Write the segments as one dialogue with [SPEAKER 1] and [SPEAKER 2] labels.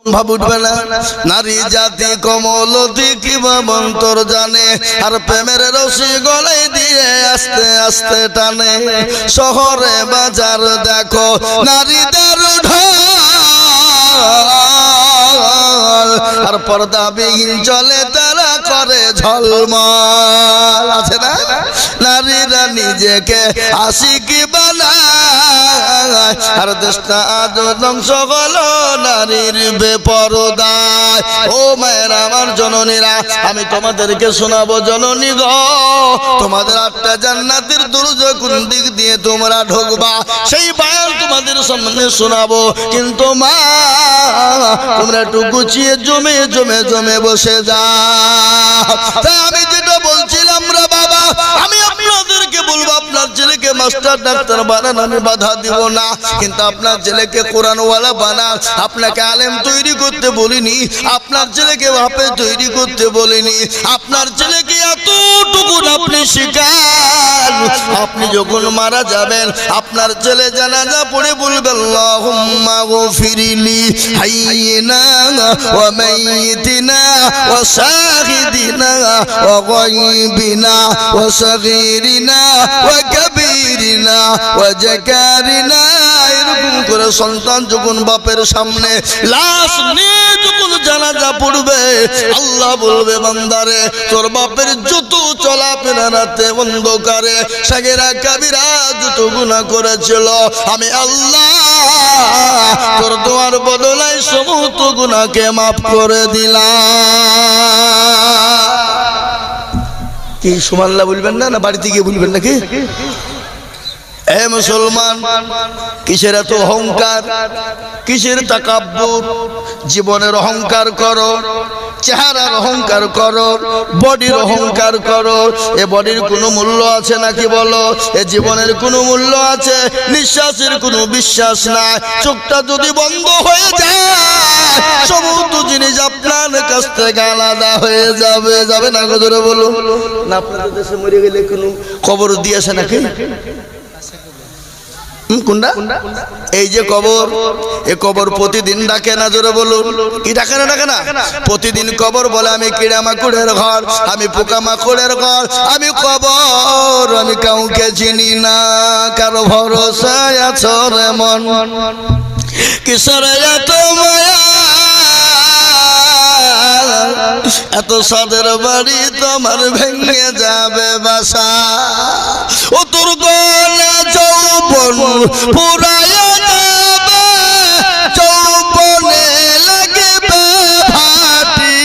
[SPEAKER 1] ভাব উঠবে না। নারী জাতি কমলতি কিবা মন্তর জানে, আর প্রেমের রশি গলায় দিয়ে আস্তে আস্তে টানে। শহরে বাজার দেখো নারীদের ঢল, আর পর্দাবিহীন চলে তারা করে ঝলমল। আছে না? নারীরা নিজেকে আশিকি বানায়, আর দেশটা আজ ধ্বংস হলো নারীর বেপরদায়। ও মায়ের আমার জননীরা, আমি তোমাদেরকে শোনাবো জননী গো, তোমাদের 8টা জান্নাতের দরজা কোন দিক দিয়ে তোমরা ঢুকবা সেই বয়ান তোমাদের সামনে শোনাবো। কিন্তু মা, তোমরা একটু গুছিয়ে জমে জমে জমে বসে যাও। তাই আমি যেটা বলছিলাম রে বাবা, আমি আপনাদেরকে বলবো, আপনার ছেলেকে মাস্টার ডাক্তার বানান, আমি বাধা দিব না, কিন্তু আপনার ছেলেকে কোরআনওয়ালা বানান। আপনাকে আলেম তৈরি করতে বলিনি, আপনার ছেলেকে হাফেজ তৈরি করতে বলিনি। আপনার ছেলেকে এতটুকু আপনি শিখান, আপনি যখন মারা যাবেন আপনার ছেলে জানাজা পড়ে বলবে আল্লাহুম্মা গফিরলি হাইয়িনা ওয়া মাইয়িতিনা ওয়া শাহিদিনা ওয়া গায়বিনা ওয়া সগীরিনা ওয়া কাবীরিনা ওয়া জাকারিনা। এরকম করে সন্তান যখন বাপের সামনে লাশ নিয়ে যখন জানাজা পড়বে, আল্লাহ বলবে বান্দারে, তোর বাপের যত চলাফেরা রাতে অন্ধকারে সাগেরা কাবিরা যত গুনাহ করেছিল, আমি আল্লাহ তোর দোয়ার বদলায় সমস্ত গুনাহকে মাফ করে দিলাম। কি সুবহানাল্লাহ বলবেন না? না বাড়িতে গিয়ে বলবেন নাকি? এ মুসলমান, কিসের এত অহংকার, কিসের তাকাব্বুর? জীবনের অহংকার করো, চেহারার অহংকার করো, বডির অহংকার করো। এ বডির কোনো মূল্য আছে নাকি বলো? এ জীবনের কোনো মূল্য আছে? নিঃশ্বাসের কোনো বিশ্বাস নাই। চোখটা যদি বন্ধ হয়ে যায়, সমস্ত জিনিস আপনার কাছ থেকে আলাদা হয়ে যাবে। যাবে না? জোরে বলুন না। আপনাদের দেশে মরে গেলে কোনো কবর দিয়েছে নাকি? কোনটা? এই যে কবর, এ কবর প্রতিদিন ডাকে না? জোরে বলুন। কি ডাকে না? ডাকে না? প্রতিদিন কবর বলে আমি কিড়া মাকুড়ের ঘর, আমি পোকা মাকুড়ের ঘর, আমি কবর, আমি কাউকে চিনি না। কারো ভরসায় আছো রে মন, কিসের এত মায়া, এত সাদের বাড়ি তোমার ভেঙে যাবে বাসা। ও তোর গলে যৌবন পুরায়া যাবে, যৌবনে লাগবে ভাটি,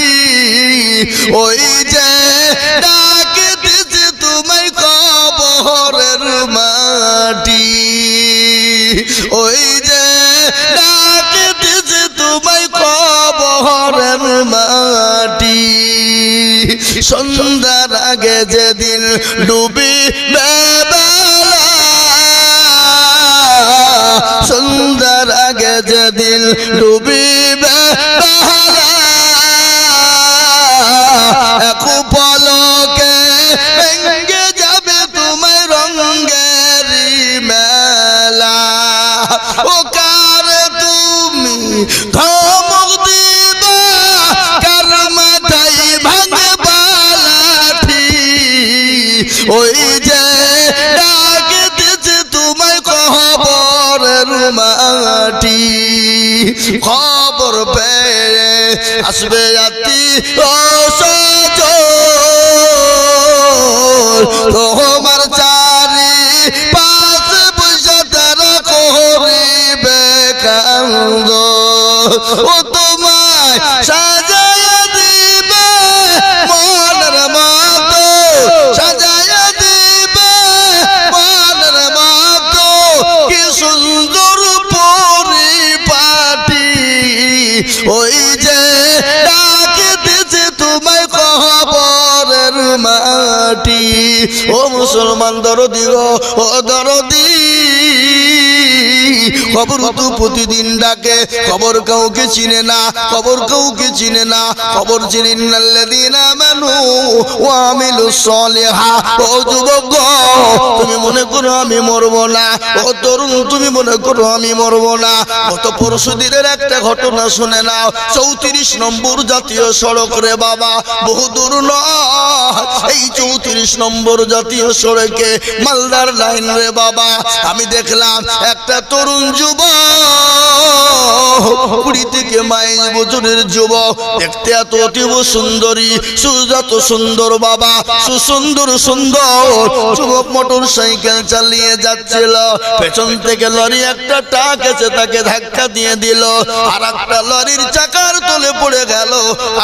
[SPEAKER 1] ওই যে ডাকে দিছে তোমায় কবরের মাটি, ওই যে ডাকে দিছে তোমায় কবরের মাটি। সন্ধ্যার আগে যেদিন ডুবিবে বেলা, সন্ধ্যার আগে যেদিন ডুবিবে বেলা, এক পলকে ভেঙে যাবে তোমায় রঙের মেলা। ও কার তুমি ধমক দিবা, কার মাথায় ভাঙবা লাঠি, ওই যে ডাকে দিছে তোমায় কবরের মাটি। খবর পেয়ে আসবে আত্মীয় স্বজন, তোমার চারি পাশে বসে তারা করিবে কান্দ। ও তোমায় সাজায়া দিবে মনের মতো, সাজায়া দিবে মনের মতো, কি সুন্দর পরিপাটি, ওই যে ডাকে দিছে তোমায় কবরের মাটি। ও মুসলমান দরদি গো, ও দরদি, কবর তো প্রতিদিন ডাকে, কবর কাউকে চিনে না, কবর কাউকে চিনে না। কবর চিনে ইন্নাল্লাযীনা আমানু ওয়া আমিলুস সলিহাত। ও যুবক, তুমি মনে করো আমি মরবো না, ও তরুণ তুমি মনে করো আমি মরবো না। গত পরশু দিনের একটা ঘটনা শুনে নাও। 34 নম্বর জাতীয় সড়ক রে বাবা, বহু দূর নয়, এই 34 নম্বর জাতীয় সড়কে মালদার লাইন রে বাবা, আমি দেখলাম একটা তরুণ যুবক, 20 থেকে 22 বছরের যুবক, দেখতে এত অতীব সুন্দরী, সুজাত সুন্দর বাবা, সুন্দর যুবক মোটর সাইকেল চালিয়ে যাচ্ছিল। পেছন থেকে লরি একটা ট্রাক এসে তাকে ধাক্কা দিয়ে দিল, আর একটা লরির চাকার তলে পড়ে গেল।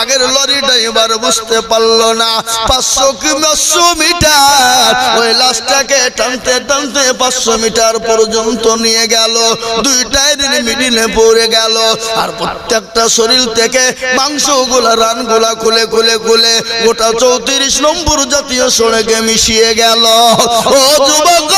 [SPEAKER 1] আগের লরিটা এবার বুঝতে পারলো না 500 মিটার ওই লাশটাকে টানতে টানতে 500 মিটার পর্যন্ত নিয়ে গেল। দুই টায়ারের মিডিলে পড়ে গেল, আর প্রত্যেকটা শরীর থেকে মাংসগুলা রানগুলা খুলে খুলে খুলে গোটা 34 নম্বর জাতীয় সড়কে মিশিয়ে গেল। ও যুবক,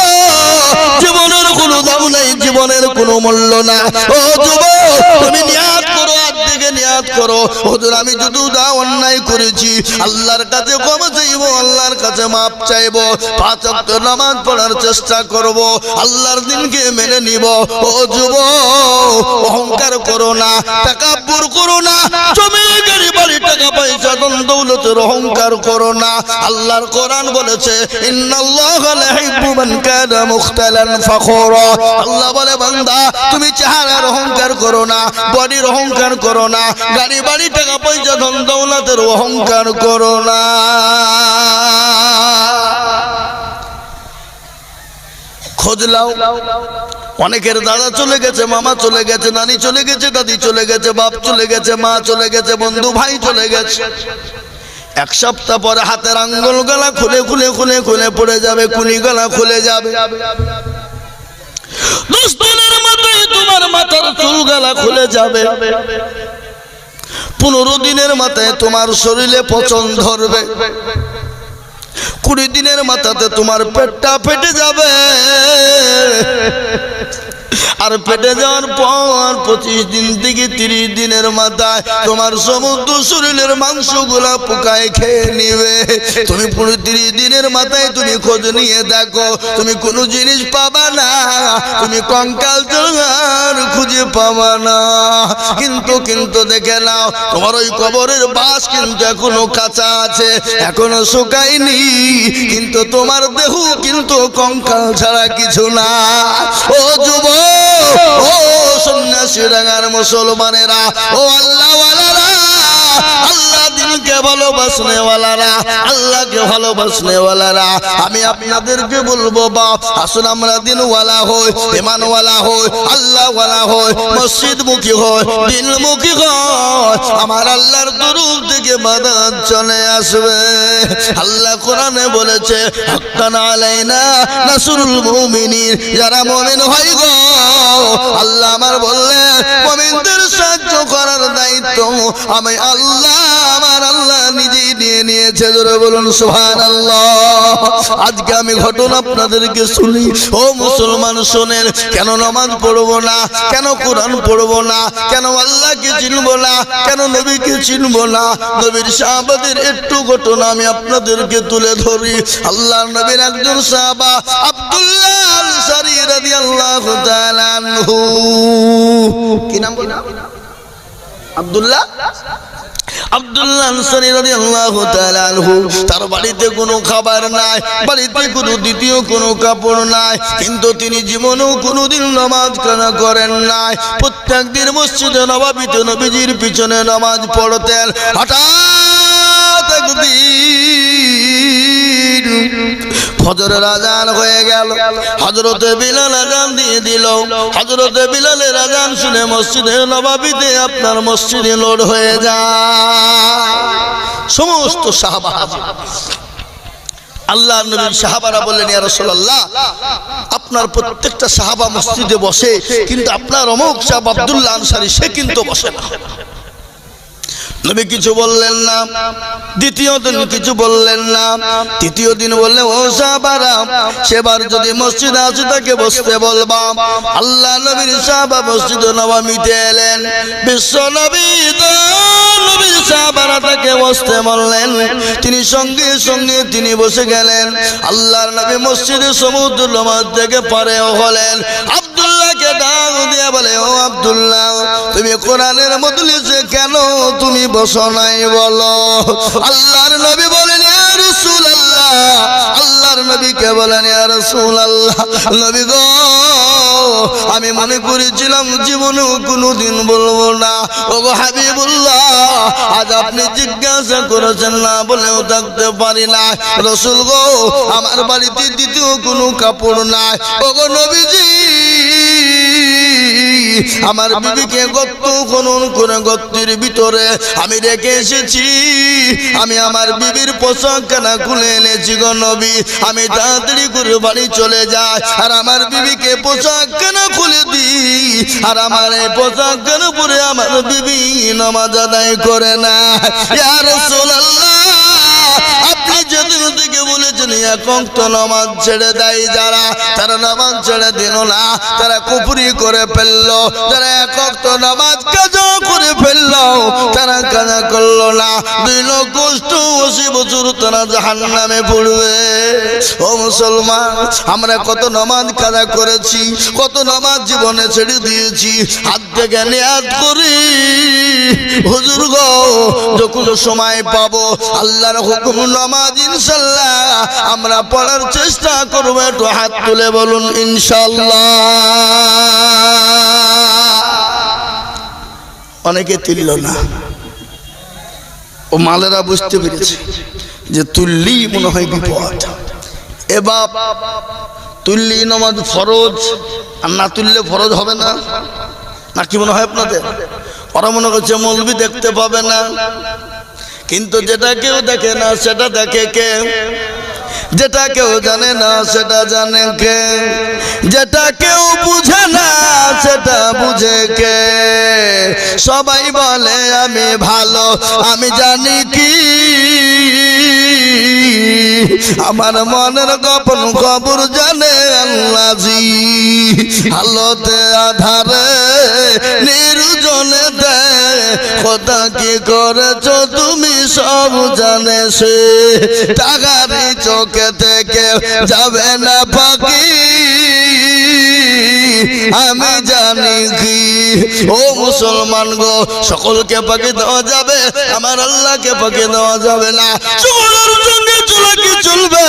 [SPEAKER 1] জীবনের কোনো দাম নাই, জীবনের কোনো মূল্য না। ও যুবক, তুমি নিয়াত করো, আত্মীকে নিয়াত করো, হুজুর আমি যদি অন্যায় করেছি আল্লাহর কাছে ক্ষমা চাইবো, আল্লাহর কাছে মাপ চাইবো, 5 ওয়াক্ত নামাজ পড়ার চেষ্টা করব, আল্লাহর দিনকে মেনে নিব। ও যুবক, অহংকার করো না, তাকাব্বুর করো না, জমি গাড়ি বাড়ি টাকা পয়সা ধন দৌলতের অহংকার করো না। আল্লাহর কোরআন বলেছে ইন্নাল্লাহা লা ইউহিব্বু মান কানা মুখতালান ফখুরা। আল্লাহ বলে বান্দা তুমি চেহারার অহংকার করো না, বডির অহংকার করো না, গাড়ি বাড়ি টাকা পয়সা ধন দৌলতের অহংকার করো না। খোঁজ লাও, অনেকের দাদা চলে গেছে, মামা চলে গেছে, নানি চলে গেছে, দাদি চলে গেছে, বাপ চলে গেছে, মা চলে গেছে, বন্ধু ভাই চলে গেছে। 1 সপ্তাহ পরে হাতের আঙ্গুল গলা খুলে খুলে খুলে খুলে পড়ে যাবে, কুনি গলা খুলে যাবে। 10 দিনের মাথায় তোমার মাথার চুল গলা খুলে যাবে। 15 দিনের মাথায় তোমার শরীরে পচন ধরবে। 20 দিনের মাথাতে তোমার পেটটা ফেটে যাবে। আর পেটে যাওয়ার পর 25 দিন থেকে 30 দিনের মাথায় তোমার সমুদ্র শরীরের মাংসগুলা পোকায় খেয়ে নিবে। তুমি 30 দিনের মাথায় তুমি খোঁজ নিয়ে দেখো, তুমি কোনো জিনিস পাবা না, তুমি কঙ্কাল জোগাড় খুঁজে পাবা না। কিন্তু দেখে নাও, তোমার ওই কবরের বাস কিন্তু এখনো কাঁচা আছে, এখনো শুকায়নি, কিন্তু তোমার দেহ কিন্তু কঙ্কাল ছাড়া কিছু না। ও যুবক, ও সন্ন্যাসী রাঙার মুসলমানেরা, ও আল্লাহ ওয়ালারা, আল্লাহ দিনকে ভালোবাসনে ওয়ালারা, আল্লাহকে ভালোবাসনে ওয়ালারা, আমি আপনাদেরকে বলবো বাপ, আসুন আমরা দিনওয়ালা হই, ইমানওয়ালা হই, আল্লাহওয়ালা হই, মসজিদমুখী হই, দিনমুখী হই। আমার আল্লাহর তরফ থেকে মাদাদ চলে আসবে। আল্লাহ কোরআনে বলেছে হাক্কান আলাইনা নাসরুল মুমিনিন, যারা মুমিন হয় গো, আল্লাহ আমার বললেন মুমিনদের সাহায্য করার দায়িত্ব আমি আল্লাহ, আমার আল্লাহ নিজেই নিয়ে নিয়েছে। জোরে বলুন সুবহানাল্লাহ। আজকে আমি ঘটনা আপনাদেরকে শুনি। ও মুসলমান শোনেন, কেন নামাজ পড়বো না, কেন কোরআন পড়বো না, কেন আল্লাহকে চিনবো না, কেন নবীকে চিনবো না? নবীর সাহাবাদের একটু ঘটনা আমি আপনাদেরকে তুলে ধরি। আল্লাহর নবীর একজন সাহাবা আব্দুল্লাহ আনসারী রাদিয়াল্লাহু তাআলা আনহু, কি নাম বললেন? আব্দুল্লাহ আনসারী রাদিয়াল্লাহু তাআলা আনহু। তার বাড়িতে কোনো খাবার নাই, বাড়িতে কোনো দ্বিতীয় কোনো কাপড় নাই, কিন্তু তিনি জীবনেও কোনোদিন নামাজ কানা করেন নাই। প্রত্যেক দিন মসজিদে নববীতে নবীজির পিছনে নামাজ পড়তেন। হঠাৎ একদিন ফজরের আজান হয়ে গেল, হযরতে বিলাল আজান দিয়ে দিল। হযরতে বিলালের আজান শুনে মসজিদে নববীতে আপনার মসজিদে লোড হয়ে যায় সমস্ত সাহাবা। আল্লাহর নবীর সাহাবারা বললেন, ইয়া রাসূলুল্লাহ, আপনার প্রত্যেকটা সাহাবা মসজিদে বসে, কিন্তু আপনার অমুক সাহাবা আব্দুল্লাহ আনসারী সে কিন্তু বসে না। নবী কিছু বললেন না। দ্বিতীয় দিন কিছু বললেন না। তৃতীয় দিন বললেন, ও সাহাবারা, সেবার যদি মসজিদে আসে তাকে বসতে বলবা। আল্লাহ নবীর সাহাবা মসজিদে নববীতে এলেন। বিশ্ব নবী নবীর সাহাবারা তাকে বসতে বললেন। তিনি সঙ্গে সঙ্গে তিনি বসে গেলেন। আল্লাহর নবী মসজিদে সমুদ্র নামাজ থেকে পারেও হলেন। আব্দুল্লাহকে ডাক দিয়ে বলে, ও আব্দুল্লাহ, তুমি কোরআনের মজলিসে কেন তুমি বসো নাই বলো? আল্লাহর নবী বলেন, ইয়া রাসূলুল্লাহ। আল্লাহর নবীকে বলেন, ইয়া রাসূলুল্লাহ, নবী গো, আমি মনে করেছিলাম জীবনেও কোনোদিন বলবো না। ওগো হাবিবুল্লাহ, আজ আপনি জিজ্ঞাসা করেছেন না বলেও থাকতে পারি না। রাসূল গো, আমার বাড়িতে দ্বিতীয় কোনো কাপড় নাই। ওগো নবীজি, আমার বিবিকে গর্ত খনন করে গর্তের ভিতরে আমি রেখে এসেছি। আমি আমার বিবির পোশাক খানা খুলে এনেছি গো নবী। আমি তাড়াতাড়ি করে বাড়ি চলে যাই আর আমার বিবিকে পোশাক খানা খুলে দিই। আর আমার এই পোশাক খানা পরে আমার বিবি নামাজ আদায় করে না। ইয়া রাসূলুল্লাহ, আপনি যেদিন থেকে বলেছেন এক ওয়াক্ত নামাজ ছেড়ে দেয় যারা, তারা নামাজ ছেড়ে দিল না, তারা কুফরি করে ফেললো। তারা এক ওয়াক্ত নামাজ কাজা করে ফেললো, তারা কাজা করলো না। 2,80 বছর তারা জাহান্নামে পড়বে। ও মুসলমান, আমরা কত নামাজ কাজা করেছি, কত নামাজ জীবনে ছেড়ে দিয়েছি। হাত থেকে নিয়াত করি, হুজুর গো, যখন সময় পাবো আল্লাহর হুকুম নামাজ ইনশাআল্লাহ আমরা পড়ার চেষ্টা করব। একটু হাত তুলে বলুন ইনশাআল্লাহ। অনেকে তুলল না। ও মালেরা বুঝতে পেরেছে যে তুললি মনে হয় বিপদ। এ বাপ, তুললি নামাজ ফরজ, আর না তুললে ফরজ হবে না, নাকি মনে হয় আপনাদের? ওরা মনে করছে মৌলবি দেখতে পাবে না, কিন্তু যেটা কেউ দেখে না সেটা দেখে কে? যেটা কেউ জানে না সেটা জানে কে? যেটা কেউ বুঝে না সেটা বুঝে কে? সবাই বলে আমি ভালো, আমি জানি কি আমার মনের গোপন খবর জানে আল্লাহজি। আলোতে আধারে নির্জনে দে খোদা কি করেছো তুমি সব জানে সে। টাকারি চোখে থেকে যাবে না পাখি, আমি জানি কি। ও মুসলমান গো, সকলকে পাখি দেওয়া যাবে, আমার আল্লাহকে পাখি দেওয়া যাবে না। সকলের সঙ্গে চলা কি চলবে,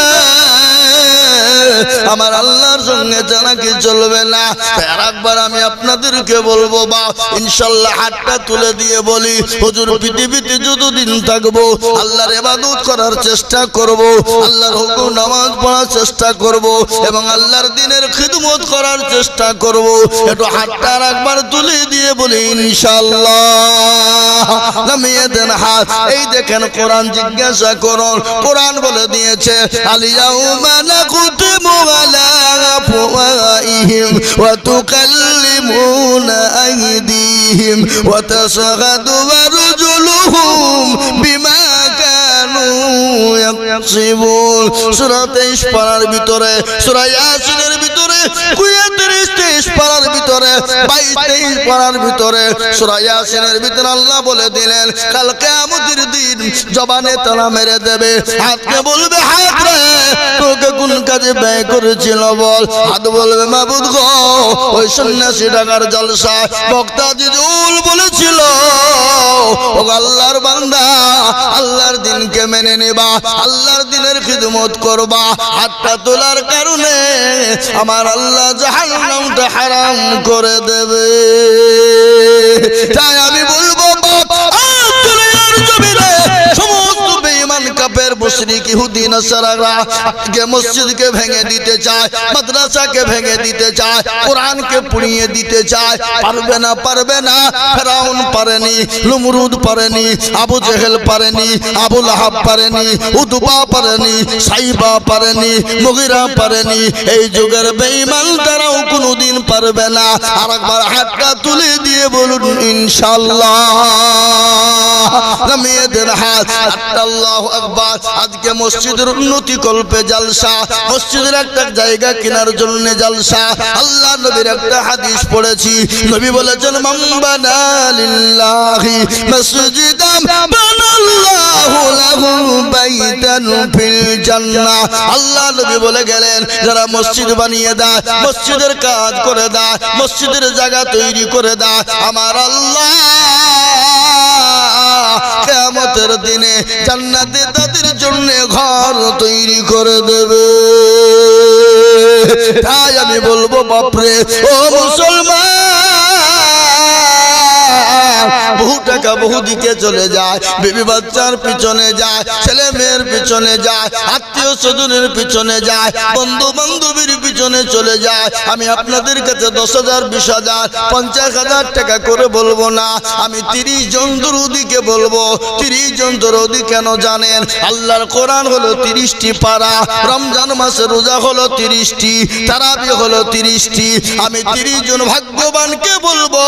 [SPEAKER 1] আমার আল্লাহর সঙ্গে জানা কি চলবে না। আর একবার আমি আপনাদেরকে বলবো বা ইনশাআল্লাহ হাতটা তুলে দিয়ে বলি, হুজুর পৃথিবীতে যতদিন থাকবো আল্লাহর ইবাদত করার চেষ্টা করব, আল্লাহর হুকুম নামাজ পড়ার চেষ্টা করব এবং আল্লাহর দ্বীনের খিদমত করার চেষ্টা করব। একটু হাতটা একবার তুলে দিয়ে বলি ইনশাআল্লাহ। নামিয়ে দেন হাত। এই দেখেন কোরআন জিজ্ঞাসা করুন, কোরআন বলে দিয়েছে আলিয়াউমা নাকুতিমু আলা আফওয়াহিহিম ওয়া তুকাল্লিমুনা আইদিহিম ওয়া তাশহাদু আরজুলুহুম বিমা কানু ইয়াকসিবুন। সূরা 23 পারার ভিতরে, সূরা ইয়াসিনের ভিতরে, 33 পারার ভিতরে, 22-23 পারার ভিতরে, সূরা ইয়াসিনের ভিতরে আল্লাহ বলে দিলেন কাল কিয়ামতের দিন জবানে তালা মেরে দেবে। হাতকে বলবে, হাত রে তোকে কোন কাজে ব্যয় করেছিল বল। হাত বলবে, মাবুদ গো, ওই সন্ন্যাসী টাকার জলসা বক্তা জিজুল বলেছিল ও আল্লাহর বান্দা আল্লাহর দিনকে মেনে নেবা, আল্লাহর দিনের খিদমত করবা। হাতটা তোলার কারণে আমার আল্লাহ জাহান্নামটা হারাম করে দেবে। তাই আমি বলবো সমস্ত বেঈমান কাফের মুশরিক ইহুদি নাসারারা আজকে মসজিদকে ভেঙে দিতে চায়, মাদ্রাসাকে ভেঙে দিতে চায়, কোরআনকে পুড়িয়ে দিতে চায়। পারবে না, পারবে না। ফেরাউন পারেনি, নমরুদ পারেনি, আবু জেহেল পারেনি, আবু লাহাব পারেনি, উতবা পারেনি, সাইবা পারেনি, মুগিরা পারেনি। এই যুগের বেঈমান তারাও কোনোদিন পারবে না। আর একবার হাতটা তুলে দিয়ে বলুন ইনশাআল্লাহ। মেয়েদের হাত, আল্লাহু আকবার। আজকে মসজিদের উন্নতি কল্পে জালসা, মসজিদের একটা জায়গা কেনার জন্য জালসা। আল্লাহ নবীর একটা হাদিস পড়েছি, নবী বলেছেন মান বানা লিল্লাহি মাসজিদান বানাল্লাহু লাহু বাইতান ফিল জান্নাহ। আল্লাহ নবী বলে গেলেন, যারা মসজিদ বানিয়ে দেয়, মসজিদের কাজ করে দেয়, মসজিদের জায়গা তৈরি করে দেয়, আমার আল্লাহ কিয়ামতের দিনে জান্নাতে তাদের জন্য ঘর তৈরি করে দেবে। তাই আমি বলবো বাপরে ও মুসলমান, বহু টাকা বহু দিকে চলে যায়, বিবি বাচ্চার পিছনে যায়, ছেলে মেয়ের পিছনে যায়, আত্মীয় স্বজনের পিছনে যায়, বন্ধু বান্ধবীর পিছনে চলে যায়। আমি আপনাদের কাছে 10,000, 20,000, 50,000 টাকা করে বলবো না, আমি 30 জন দরুদিকে বলবো। 30 জন দরুদি কেন জানেন? আল্লাহর কোরআন হলো 30টি পারা, রমজান মাসে রোজা হলো 30টি, তারাবি হলো 30টি। আমি 30 জন ভাগ্যবানকে বলবো,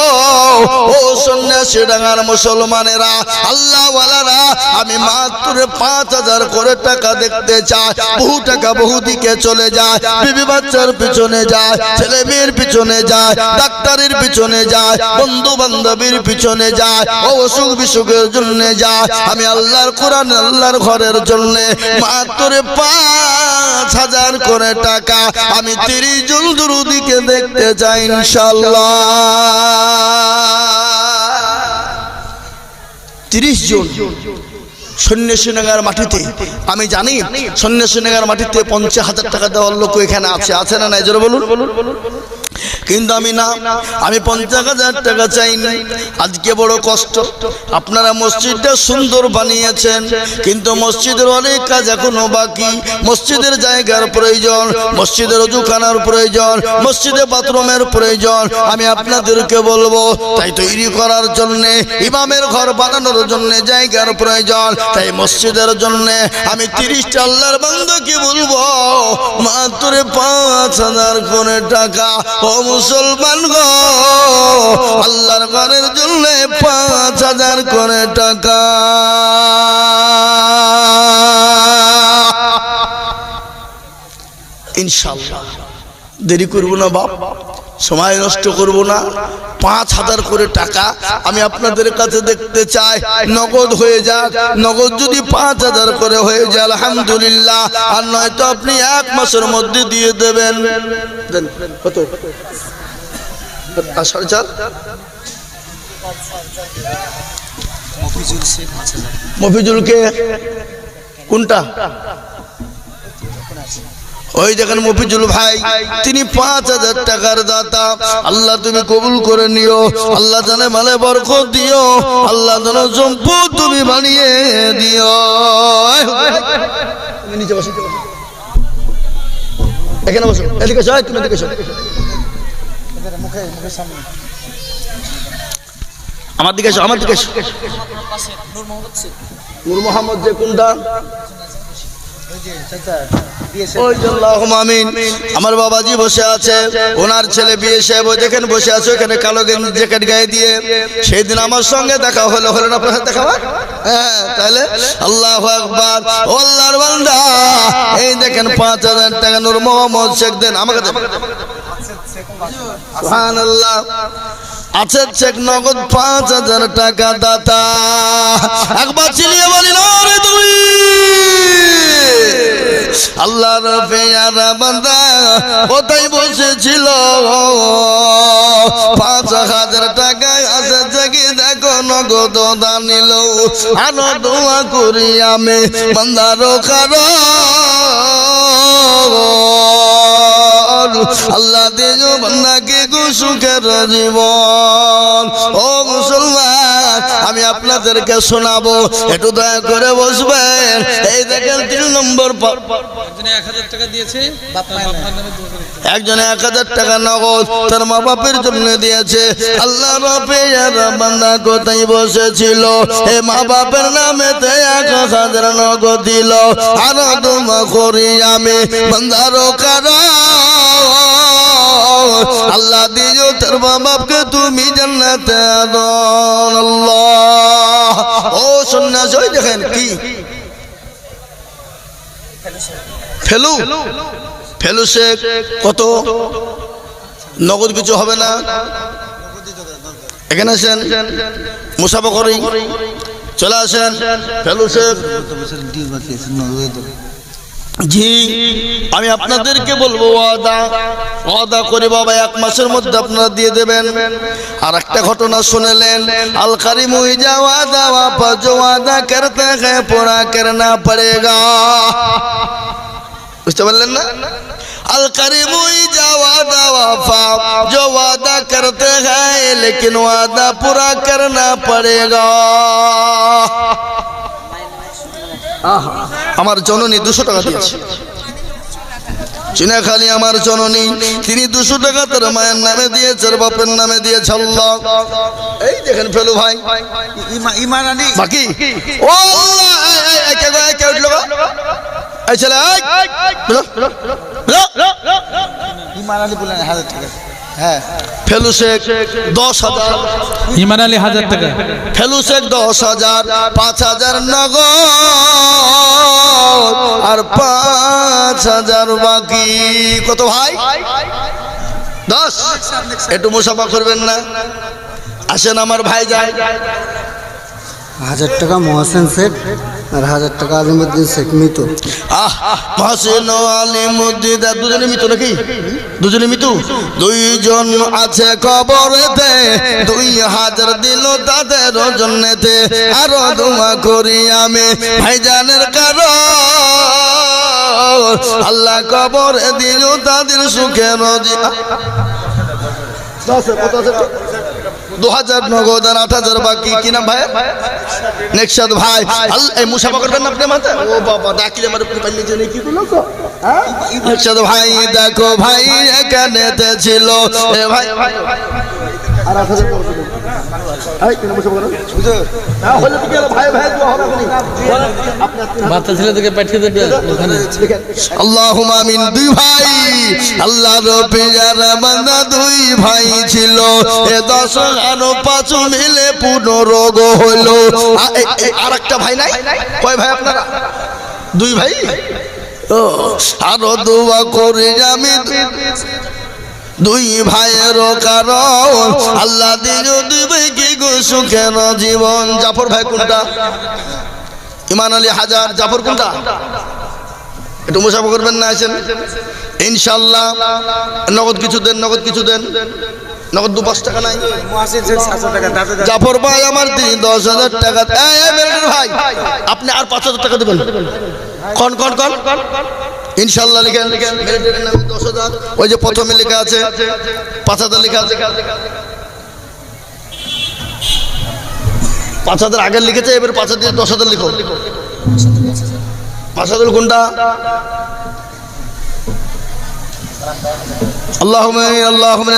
[SPEAKER 1] ও সন্ন্যাসী ডাঙ্গার মুসলমানেরা, আল্লাহ ওয়ালারা, আমি মাত্র 5,000 করে টাকা দেখতে চাই। বহু টাকা বহু দিকে চলে যায়, বিবি বাচ্চার পিছনে যায়, ছেলে মেয়ের পিছনে যায়, ডাক্তারের পিছনে যায়, বন্ধু বান্ধবীর পিছনে যায়, অসুখ বিসুখের জন্য যায়। আমি আল্লাহর কোরআন, আল্লাহর ঘরের জন্য মাত্র 5,000 করে টাকা আমি 30 জন দরুদিকে দেখতে চাই ইনশাআল্লাহ। 30 জন সন্ন্যাসীনগর মাটিতে, আমি জানি সন্ন্যাসীনগর মাটিতে 50,000 টাকা দেওয়ার লোক এখানে আছে, আছে না নাই? জোরে বলুন। কিন্তু আমি না, আমি 50,000 টাকা চাইনি। আজকে বড় কষ্ট, আপনারা মসজিদটা সুন্দর বানিয়েছেন, কিন্তু মসজিদের অনেক কাজ এখনো বাকি। মসজিদের জায়গার প্রয়োজন, মসজিদের ওযুখানার প্রয়োজন, মসজিদে বাথরুমের প্রয়োজন। আমি আপনাদেরকে বলবো, তাই তৈরি করার জন্য, ইমামের ঘর বানানোর জন্য জায়গার প্রয়োজন। তাই মসজিদের জন্য আমি 30টা আল্লাহর বান্দাকে বলবো, মাত্র 5,000 করে টাকা। ও মুসলমান গো, আল্লাহর ঘরের জন্য 5,000 করে টাকা। ইনশাআল্লাহ দেরি করবো না বাপ, সময় নষ্ট করব না। 5,000 করে টাকা আমি আপনাদের কাছে দেখতে চাই, নগদ হয়ে যাক। নগদ যদি 5,000 করে হয়ে যায় আলহামদুলিল্লাহ, আর নয়তো আপনি 1 মাসের মধ্যে দিয়ে দেবেন। দেন কত? 4.5। মফিজুলকে কোনটা? ওই দেখেন মফিজুল ভাই, তিনি 5,000 টাকার দাতা। আল্লাহ তুমি কবুল করে নিও, আল্লাহ জানে মালে বরকত দিও, আল্লাহ জানে সম্পদ তুমি বানিয়ে দিও। নিচে বসো, এখানে বসো, এদিকে এসো, তুমি এদিকে এসো, আমার দিকে এসো, আমার দিকে এসো। নূর মোহাম্মদ যে কোনটা? আমার বাবাজি বসে আছে, ওনার ছেলে বিয়ে সাহেব ওই দেখেন বসে আছে ওখানে, কালো জ্যাকেট গায়ে দিয়ে। সেই দিন আমার সঙ্গে দেখা হলো, হলো না আপনার সাথে দেখা? হ্যাঁ, তাহলে আল্লাহু আকবার। ও আল্লাহর বান্দা, এই দেখেন 5,000 টাকা নূর মোহাম্মদ শেখ দেন আমাকে, দেন। সুবহানাল্লাহ। আছে চেক নগদ 5,000 টাকা দাতা। একবার চিলিয়ে বলি না রে তুমি, আল্লাহর পেয়ারা বান্দা কোথায় বসেছিল? 5,000 টাকা আছে থেকে দেখো নগদ দান নিল। আরো দোয়া করি আমি বান্দারও কারো, আল্লাহ দিও বান্দাকে সুখের জীবন। ও মুসলমান, আমি আপনাদেরকে শোনাবো, একটু দয়া করে বসবেন। এই দেখেন 3 নম্বর, একজনে 1,000 টাকা নগদ তার মা বাপের জন্য দিয়েছে। আল্লাহ রবের বান্দা কোথায় বসেছিল? এ মা বাপের নামেতে 1,000 নগদ দিল। আরো দোয়া করি আমি বান্দারও কারো, আল্লাহ দিও তার মা বাপকে তুমি জান্নাতে দাও। আল্লাহ ও সন্ন্যাসী ওই দেখেন কি ফেলু ফেলু শেখ কত নগদ কিছু হবে না এখানে আসেন মুসাফা করি চলে আসেন ফেলু শেখ জি আমি আপনাদেরকে বলবো ওয়াদা করে বাবা 1 মাসের মধ্যে আপনারা দিয়ে দেবেন আর একটা ঘটনা শুনলেন আল কারিম ওয়াদা ওয়াফা जो वादा करते हैं पूरा करना पड़ेगा বুঝতে পারলেন না अल करीम वादा वफा जो वादा करते हैं लेकिन वादा पूरा करना पड़ेगा আমার জননী 200 টাকা দিয়েছে চিনাখালি আমার জননী তিনি 200 টাকা তার মায়ের নামে দিয়েছে আর বাপের নামে দিয়েছে আল্লাহ এই দেখেন ফেলু ভাই ঈমান আলী বাকি ও আল্লাহ কে উঠলো এই ছেলে ঈমান আলী বলেন 1000 টাকা হ্যাঁ ফেলু শেখ 10,000
[SPEAKER 2] ঈমান আলী 1000 টাকা
[SPEAKER 1] ফেলু শেখ 10,000 5,000 নগদ আর 5,000 বাকি কত ভাই 10 একটু মুসাফা করবেন না আসেন আমার ভাই যায়
[SPEAKER 3] 1000 টাকা মহসেন শেখ আর 1000 টাকা আলিমউদ্দিন শেখ মিতু
[SPEAKER 1] মহসেন ও আলিমউদ্দিন দুজনে মিতু নাকি দুজনে মিতু দুইজন আছে কবরেতে 2000 দিল তাদের জন্নেতে আর দোয়া করি আমি ভাইজানের কারণ আল্লাহ কবরে দিল তাদের সুখের রোজি 2000 নগদ আর 8000 বাকি কি নাম ভাই নেকশাদ ভাই এই মুসাফা করবেন আপনি মাথা ও বাবা ডাকিলে আমার পাইলে জেনে কি বলো তো নেকশাদ ভাই দেখো ভাই এখানেতে ছিল এ ভাই আর 8000 এই কেন মুসাফা করেন বুঝছো না হলে কি ভাই ভাই তো হবে আপনি
[SPEAKER 2] বাচ্চা ছেলেদেরকে পাঠিয়ে দেবে ওখানে
[SPEAKER 1] আল্লাহুম্মা আমিন দুই ভাই আল্লাহর পেয়ারা বান্দা দুই ভাই ছিল এ 10 আর 5 মিলে 15 গো হলো আরেকটা ভাই নাই কয় ভাই আপনারা দুই ভাই ও আর দোয়া করি আমি দুই ভাইয়ের কারণ আল্লাহ দিল দুই ভাইকে গো সুখের জীবন জাফর ভাই কোনটা ঈমান আলী 1000 জাফর কোনটা একটু মুসাফা করবেন না আসেন ইনশাআল্লাহ নগদ কিছু দেন নগদ কিছু দেন নগদ 2-5 টাকা নাই
[SPEAKER 3] মহসেন শেখ 700 টাকা
[SPEAKER 1] জাফর ভাই আমার তিনি 10,000 টাকা এই মেরের ভাই আপনি আর 5,000 টাকা দেবেন কোন ইনশাআল্লাহ লিখেন মেরের নাম 10,000 ওই যে প্রথমে লেখা আছে 5,000 লেখা আছে 5,000 আগে লিখেছে এবার 5,000 দিয়ে 10,000 লিখো 5,000 কোনটা আল্লাহুম্মা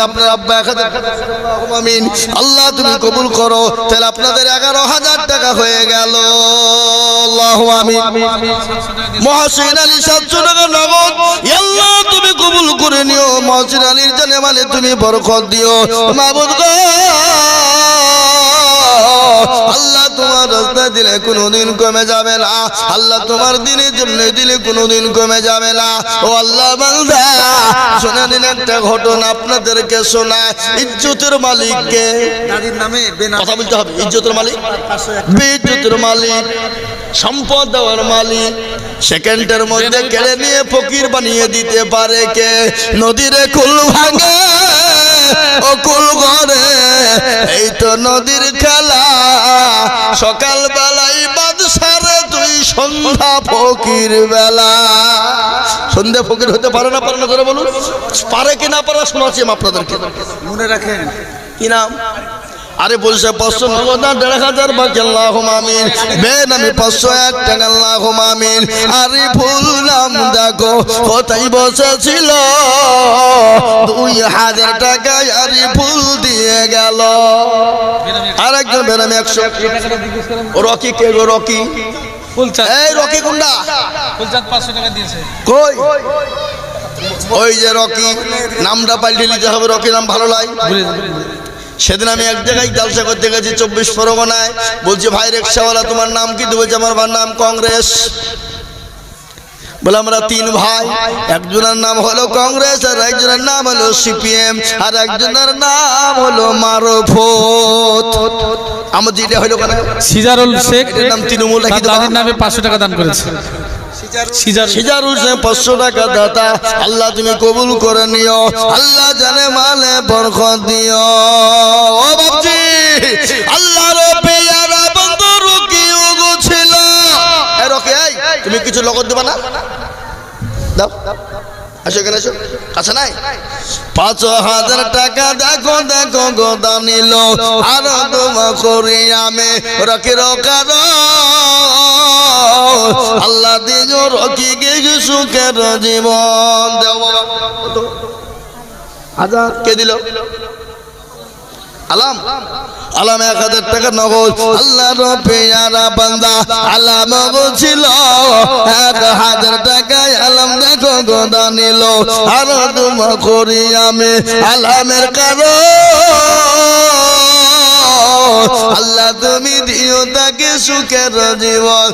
[SPEAKER 1] আপনার আব্বা আল্লাহুম্মা আমিন আল্লাহ তুমি কবুল করো তাহলে আপনাদের 11,000 টাকা হয়ে গেল আল্লাহুম্মা আমিন মহসিন আলী 700 টাকা নগদ আল্লাহ তুমি কবুল করে নিও মহসিন আলীর জানে মানে তুমি বরকত দিও মাবুদ গো আল্লাহ তোমার রাস্তা দিলে কোনোদিন কমে যাবে না আল্লাহ তোমার দিনের জন্য দিলে কোনোদিন কমে যাবে না ও আল্লাহ বান্দা শোনা দিন একটা ঘটনা আপনাদেরকে শোনায় ইজ্জতের মালিককে
[SPEAKER 3] দাদির নামে
[SPEAKER 1] কথা বলতে হবে ইজ্জতের মালিক বিদ্যুতের মালিক সম্পদ দেওয়ার মালিক সেকেন্ডের মধ্যে কেড়ে নিয়ে ফকির বানিয়ে দিতে পারে কে নদীর কুল ভাঙে ও কুল ঘরে এই তো নদীর খেলা সকাল বেলায় বাদশারে তুই সন্ধ্যা ফকির বেলা সন্ধ্যা ফকির হতে পারে না করে বলুন পারে কি না পারে শোনাচ্ছি আপনাদেরকে
[SPEAKER 3] মনে রাখেন
[SPEAKER 1] কি নাম আরে বলছে 500 নগদ 1,500 বাকি আল্লাহুম্মা আমিন বেনামি 501 টাকা আল্লাহুম্মা আমিন আরে ফুল নাম দেখো কোথায় বসেছিল 2,000 টাকা আরে ফুল দিয়ে গেল আরেকজন বেনামি 100 রকি কে গো রকি
[SPEAKER 2] ফুলচাঁদ
[SPEAKER 1] এই রকি কোনটা
[SPEAKER 2] ফুলচাঁদ 500 টাকা দিয়েছে
[SPEAKER 1] কই ওই যে রকি নামটা পাল্টে নিতে হবে রকি নাম ভালো লাগে সেদিন আমি এক জায়গায় জলসা করতে গেছি 24 পরগনায়। বলছি ভাই রিক্সাওয়ালা তোমার নাম কি? বলছে আমার ভাইয়ের নাম কংগ্রেস। বলে আমরা 3 ভাই, একজনের নাম হলো কংগ্রেস, আর একজনের নাম হলো সিপিএম, আর একজনের নাম হলো মারুফত। আমার যেটা হলো কেন
[SPEAKER 2] সিজারুল শেখ
[SPEAKER 1] এটার নাম তৃণমূল
[SPEAKER 2] তার
[SPEAKER 1] রাখি দেবো।
[SPEAKER 2] দাদির নামে 500 টাকা দান করেছে।
[SPEAKER 1] সিজারুল শেখ 500 টাকা দাতা। আল্লাহ তুমি কবুল করে নিও, আল্লাহ জানে মালে বরকত দিও। ও বাপজি, আল্লাহর পেয়ারা বন্ধু রুকিও গো ছিল। এ রকি, এই তুমি কিছু লগত দেবা না? দাও, আসো এখানে আসো। কাছে নাই 5000 টাকা দেখো দেখো গোদা নিল, আর তোমা করি আমি রকি রকার। আল্লাহ দিও রকি গে সুখের জীবন দেও। আদা কে দিল? আলাম। আলাম 1000 টাকা নগদ। আল্লাহর পেয়ারা বান্দা আলাম ছিল 1000 টাকায়। আলাম দেখো গোদা নিল, আর তোমা করি আমি আলামের কারণ। আল্লাহ তুমি দিও তাকে সুখের জীবন।